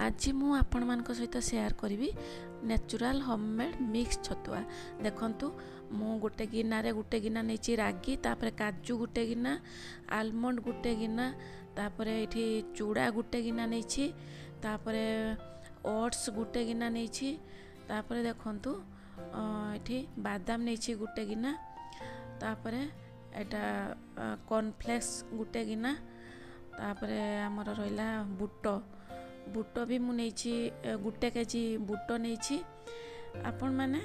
आज मु आपण मान सहित शेयर करी नेचुरल होममेड मिक्स छतुआ। देखंतु मु गोटे गिना नहीं रागी, तापर काजू गोटे गिना, आलमंड गोटे गिना, तापर ये चूड़ा गोटे गिना नहीं, तापर ओट्स गोटे गिना नहीं, तापर देखंतु ये बादाम नहीं गोटे गिना, तापर एटा कॉर्नफ्लेक्स गोटे गिना, तापर आमर रहा बुट भी मु नहीं गोटे केजी बुट नहीं। आपण मैंने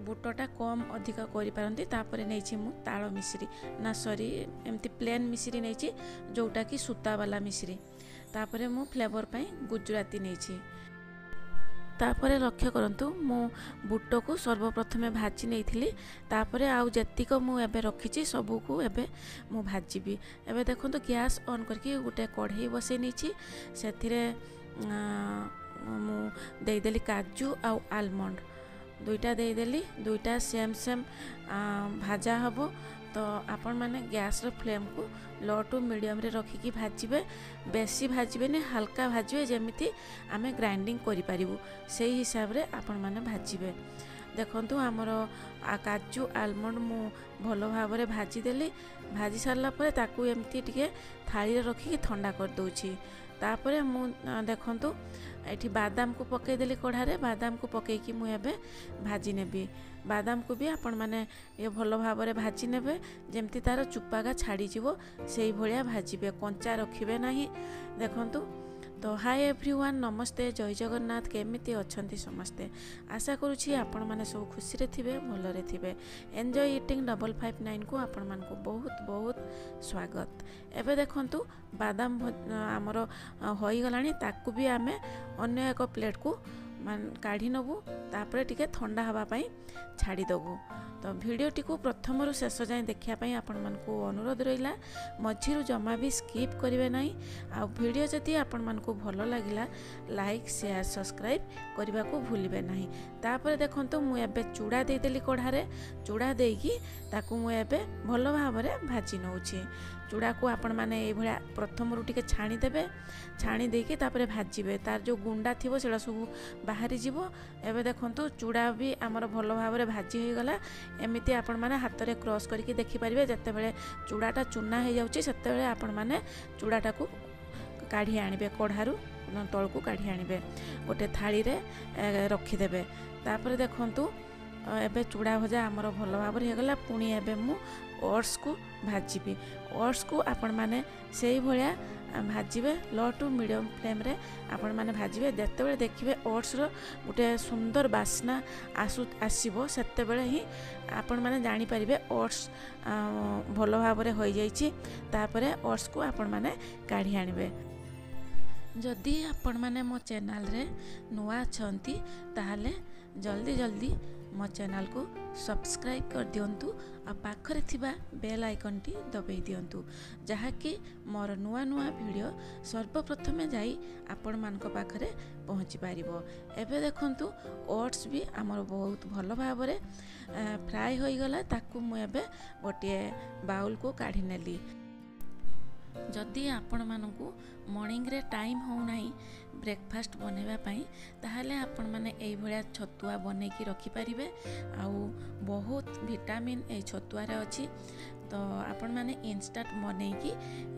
बुटटा कम अधिक करें। तापर नहीं मु ताल मिश्री ना सॉरी एमती प्लेन मिश्री नहीं जोटा कि सूता वाला मिश्री। तापर मु फ्लेवर पाई गुजराती नहीं। तापर लक्ष्य करंतु मु बुट को सर्वप्रथमे भाजी नहीं थी। तापर आउ जेतिक मु एबे रखी सबू को एबे मु भाजीबी। एबे देखंतु गैस ऑन करके गोटे कढ़ाई बसई नहीं से मु देदेली काजू आउ आलमंड दुईटा देदेली, दुईटा सेम सेम भाजा हबो। तो आपण माने गैस रो फ्लेम को लो टू मीडियम रे रखिकी भाजिबे। बेसी भाजिबे ने हल्का भाजिबे जेमिति आमे ग्राइंडिंग करि पारिबु सेही हिसाब रे आपण माने भाजिबे। देखंतु हमर काजू आलमंड मु भलो भाव रे भाजी देली। भाजी सारला परे ताकू एमती टिके थाली रे रखिकी ठंडा कर दोछि। तापर मु देखंतु एठी बादाम को पकई देली कढ़ारे। बादाम को पकईकी मु एबे भाजी नेबी। बादाम को भी आपण माने ये भलो भाव रे भाजी नेबे जेमती तार चुपागा छाड़ी जीवो सेही भलिया भाजीबे, कंचा रखिबे नाही। देखंतु तो हाय एवरीवन, नमस्ते, जय जगन्नाथ। केमिति अछंती समस्ते? आशा करूछि आपण माने सब खुशी रे थिबे, भलो रे थिबे। एन्जॉय ईटिंग 559 को आपण मान को बहुत बहुत स्वागत। एबे देखंतु बादाम हमर होई गलानी। ताकू भी आमे अन्य एक प्लेट को काढ़ी नबू। तापर टिके ठंडा हवा पाई छाड़ी दबू। तो भिडियोटी को प्रथम शेष जाए देखापी आपण मानकु अनुरोध रहा। मझिरु जमा भी स्किप करेंगे ना। आ भिडियो जदि आपण मानकु भल लगिला लाइक शेयर सब्सक्राइब करने को भूलिबे नहीं। तापर देखंतु मु एबे चूड़ा देदेली कढ़ारे। चूड़ा देकी ताकू मु एबे भल भाव में भाजी नौछि। चूड़ा को आपण माने ए भलिया प्रथम टिके छाणी देबे। छाणी देकी तापर भाजीबे। तार जो गुंडा थिबो सेडा सब बाहरी जीवो। एबे देखंतु चूड़ा भी आमर भल भाव में भाजी हो गला। एमिति आपण माने हाथ रे क्रॉस करके देखि परिबे। जते बेले चूड़ाटा चूना हो जाउछि सेते बेले आपण माने चूड़ाटा को काढ़ी आनिबे, कढ़ारू तळ को काढ़ी आनिबे, गोटे थाली रे रखी देबे। तापर देखंतु एबे चूड़ा भजा आमर भल भाव हो गला। पुणी एबे मु ओट्स को भाजीबी। ओट्स को आपण माने सेही भलिया भाजीबे। लो टू मीडियम फ्लेम रे आपण माने भाजीबे। जेते बेले देखिबे ओट्स रो गोटे सुंदर बास्ना आसीबो सेते बेले ही आपण माने जानि परिबे ओट्स भल भाव रे होई जाईछि। तापरे ओट्स को आपण माने काढ़ी आनिबे। जदि आपण माने मो चैनल रे नुआ अछंती ताहाले जल्दी जल्दी मो चैनल को सब्सक्राइब कर दियंतु। आ पाखरे थिबा बेल आइकन टी दबाई दियंतु जहाँकि मोर नुआ नुआ वीडियो सर्वप्रथमे जाई आपण मानक पाखरे पहुँची पारिबो। एबे देखंतु ओट्स भी आमर बहुत भल भाव रे फ्राई होई गला। ताकू मु एबे गोटे बाउल को काढ़ी नेली। जदि आपण मानकु मॉर्निंग रे टाइम हो नाही ब्रेकफास्ट बनेबा पई ताहाले आपण माने एई भलिया छतुआ बनै की रखि परिबे। आउ बहुत विटामिन ए छतुआ रे अछि। तो आपण माने इंस्टेंट बनै की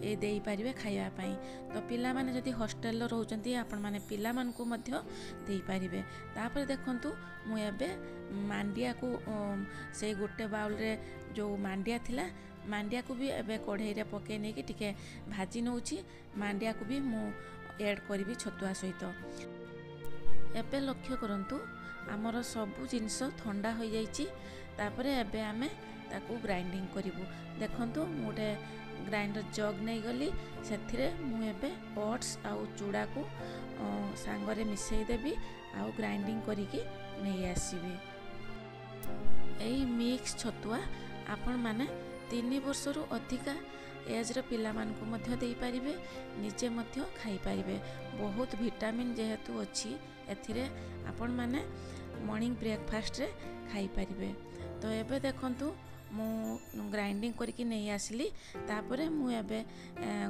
ए देई परिबे खाइबा पई। तो पिला माने जदि हॉस्टल रो रहउचंती आपण माने पिला मान को मध्य देई परिबे। तापर देखंतु मु एबे मांडिया को से गोटे बाउल रे जो मांडिया थिला मांडिया को भी एबे कढ़ाई रे पके नेकी टिके भाजी नउछि। मांडिया को भी मु ऐड करिवि छतुआ सहित। एबे लक्ष्य करंतु आमर सबु जिनिस ठंडा हो जाइछि। तापर एबे आमे ताकू ग्राइंडिंग करिवु। देखंतु मोटे ग्राइंडर जग नहीं गली सेथिरे मु एबे ओट्स आउ चूड़ा को सांगरे मिसई देबी। आउ ग्राइंडिंग करिकी नहीं आसीबी। एई मिक्स छतुआ आपण माने 3 वर्षरू अधिका एज रो पिला मान को मध्य देई परिबे, निजे मध्य खाई परिबे। बहुत विटामिन जेहेतु अछि एथिरे आपण माने मॉर्निंग ब्रेकफास्ट रे खाई परिबे। तो एबे देखंतु ग्राइंडिंग करके नहीं आसली तापर मु एबे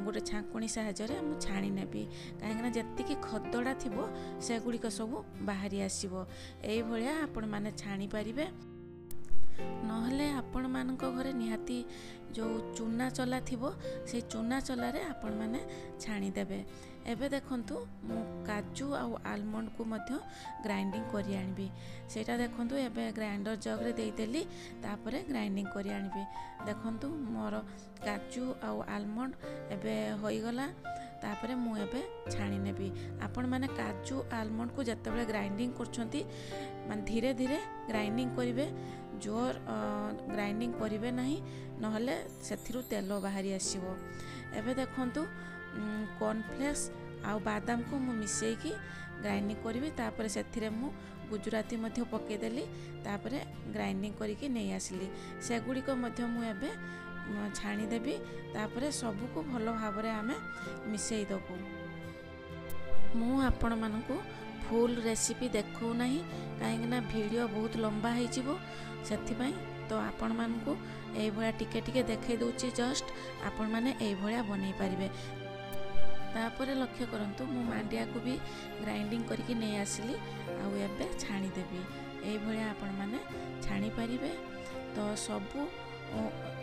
गोटे छांकुणी साहाय्य मु छाणी नेबी कहीं जी खदड़ा थी से गुड़िक सब बाहरी आसो ये आपण मैंने छाणी पारे नहले आपण मान घरे निहाती जो चूना चला थिबो से चूना चलारे आपण मैंने छाणीदेवे। एबे देखंतु मु काजू आउ आलमंड को मध्य ग्राइंडिंग करी आनिबी सेटा देखंतु एबे ग्राइंडर जग रे देदेली तापरे ग्राइंडिंग करी आनिबी। देखंतु मोर काजू आउ आलमंड एबे होई गला तापरे मु एबे छाणी नेबी। आपण माने काजू आलमंड को जत्ते ग्राइंडिंग करछंती मान धीरे धीरे ग्राइंडिंग करिवे जोर ग्राइंडिंग करिवे नहीं नहले सेथिरु तेल बाहरी आसीबो। एबे देखंतु कॉर्नफ्लेक्स आउ बादाम को मु मिसेकी ग्राइंडिंग करी तापर से मु गुजराती मध्य पकेदेली तापर ग्राइंडिंग करके नहीं आसली सेगुड़िक मध्य मु एबे छाणीदेवी तापर सबको भल भाव आमे मिसई दबू। मु आपण मानकु फुल रेसिपी देखौ नहीं कहीं वीडियो बहुत लंबा हो तो आपण मानकु एई भळा टिके टिके देखै दउची जस्ट आपण माने एई भळा बनै पारिबे। तापर लक्ष्य करंतु मु मांडिया को भी ग्राइंडिंग करके नहीं आसली आउ एबे छाणी देबी एई भळा आपण माने छाणी पारिबे। तो सबु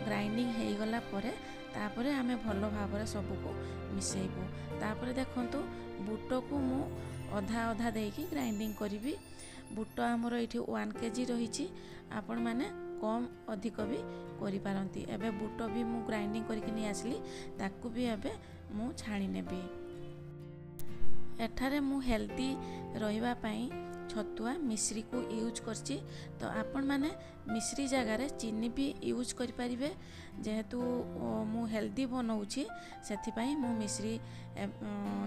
ग्राइंडिंग हो गला परे तापर आमे भलो भाव सबको मिसेइबू। तापर देखंतु बुट को मु अधा अधा देकी ग्राइंडिंग करी बुट आमर ये 1 kg रही आपण माने कम अधिक भी करि पारंती। एबे बुट भी मु ग्राइंडिंग करके नहीं आसली ताकू भी एबे मु छाणी नेबी। एठारे मु हेल्दी रहिबा पई छतुआ मिश्री को यूज करची तो आपण माने मिश्री जगार चीनी भी यूज करि परिबे जेहेतु मु हेल्दी बनाऊची सेथिपाई मु मिश्री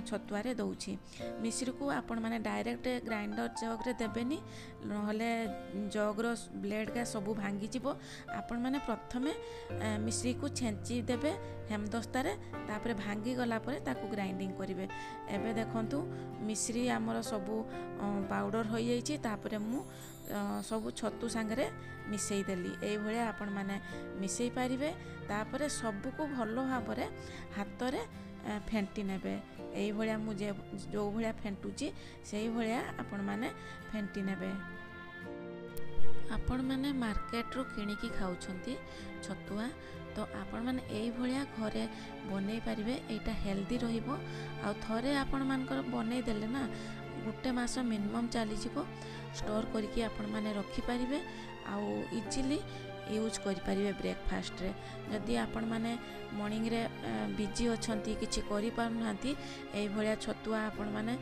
छतुआरे दउची। मिश्री को आपण माने डायरेक्ट ग्राइंडर जग रे देबेनी नहले जग रो ब्लेड का सब भांगी जिवो। आपण माने प्रथमे मिश्री को छेंची देबे हेमदस्तारे तापर भांगी गला परे ताकू ग्राइंडिंग करिवे। एबे देखंतु मिश्री हमर सब पाउडर हो जाइए तापर मु सब छतु सांगरे मिसई देली एई भलिया आपण माने मिसई पारिबे। तापर सबको भलो भाव हाथ रे फेंटी नेबे एई भलिया मु जो भलिया फेंटुची सेई भलिया आपण माने फेंटी नेबे। आपण माने मार्केट रो किणिकी खाउछंती छतुआ तो आपण माने एई भलिया घरे बनै पारिबे एटा हेल्दी रहिबो। आ थरे आपण मानकर बनै देले ना गोटे मास मिनिमम चली जीवो स्टोर करके आपण माने रखी पारिबे आउ इजिली यूज करि पारिबे ब्रेकफास्ट रे। जदि आपण माने मॉर्निंग रे बिजी अछंती किछि करि पारुनांती एई भलिया छतुआ आपण माने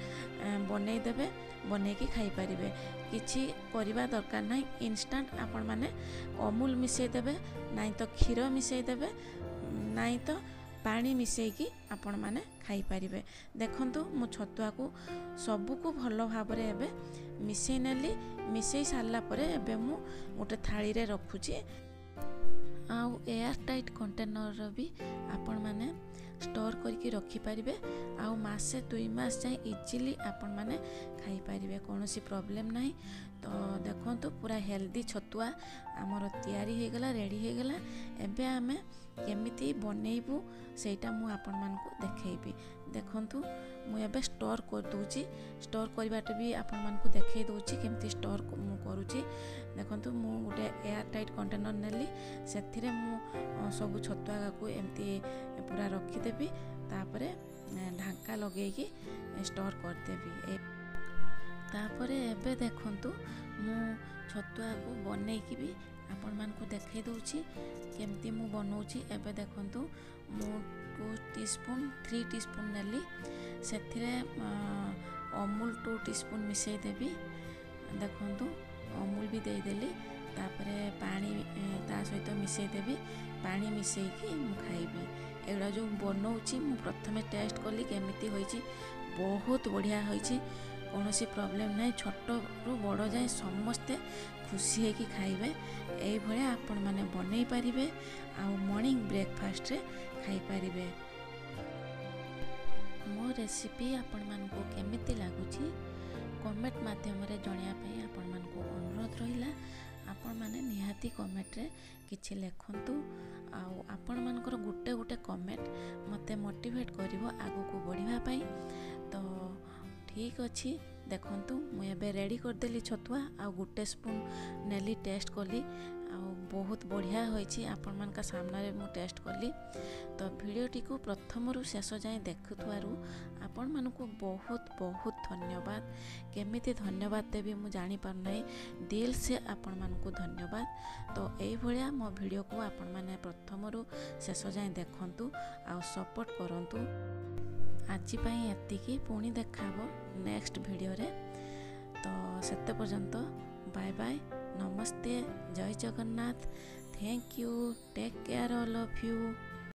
बनै देबे बनै की खाई पारिबे किछि करिबा दरकार नाही। इंस्टेंट आपण माने अमूल मिसई देबे नाही तो क्षीर मिसई देबे नाही तो पानी मिसईकी आपण माने खाई पारिबे। देखंतु मु छतुआ को सबको भलो भाव रे एबे मिसई नेली मिसई सारला परे एबे मु गोटे थाली रे रखुची आउ एयर टाइट कंटेनर भी आपण माने स्टोर करके रखी पारिबे आउ मासे 2 मास जाए इजिली आपण माने खाई पारिबे कोनोसी प्रॉब्लम नाही। तो देखंतु पूरा हेल्दी छतुआ हमर तैयारी हो गला रेडी हो गला। एबे आमे केमिति बनेइबू सेटा मु आपण मान को देखैबी। देखंतु मु एबे स्टोर कर दूची स्टोर करबाटे भी आपण मान को देखै दूची केमिति स्टोर मु करूची। देखंतु मु गोटे एयर टाइट कंटेनर नेली सेथिरे मु सब छतुआ को एमती पूरा रखी देबी तापरे ढांका लगेकी स्टोर कर देबी। तापरे एबे देखंतु मु छतुआ को बनेकी भी आपण मान को देखै दउची केमती मु बनौची। एबे देखंतु मु 2 टीस्पून 3 टीस्पून नेली सेथिरे अमूल 2 टीस्पून मिसई देबी। देखंतु अमूल भी दे देली तापरे पानी ता सहित मिसई देबी पानी मिसईकी मु खाइबी। एगुड़ा जो बनौची मु प्रथमे टेस्ट कली केमिति होईची बहुत बढ़िया होईची कौनसी प्रॉब्लम नहीं। छोट रु बड़ जाए समस्ते खुशी है कि खाइबे एई भलिया आपण माने बनै पारिबे आउ मॉर्निंग ब्रेकफास्ट रे खाई पारिबे। मो रेसिपी आपण मान को केमिति लागुची कमेंट माध्यम रे जणिया पई आपण मान को अनुरोध रहिला। आपण माने निहाती कमेंट रे किछि लेखंतु आउ आपण मानकर गुटे गुटे कमेंट मते मोटिवेट करिवो आगु को बढ़िबा पई। तो ठीक अछि देखंतु मु एबे रेडी कर देली छतुआ आ गुटे स्पून नेली टेस्ट कली आ बहुत बढ़िया होइछि आपण मान का सामने रे मु टेस्ट कली। तो वीडियोटी को प्रथम रु शेष जाए देखुथुआरु आपण मानकु बहुत बहुत धन्यवाद। केमिति धन्यवाद देबी मु जानि पार नै, दिल से आपण मानकु धन्यवाद। तो एई भलिया मो वीडियो को आपण माने प्रथम रु शेष जाए देखंतु आ सपोर्ट करंतु। आज पई एतिकी, पुणी देखाबो नेक्स्ट वीडियो रे। तो सेते पर्यंत बाय बाय, नमस्ते, जय Jagannath, thank you, take care all of you.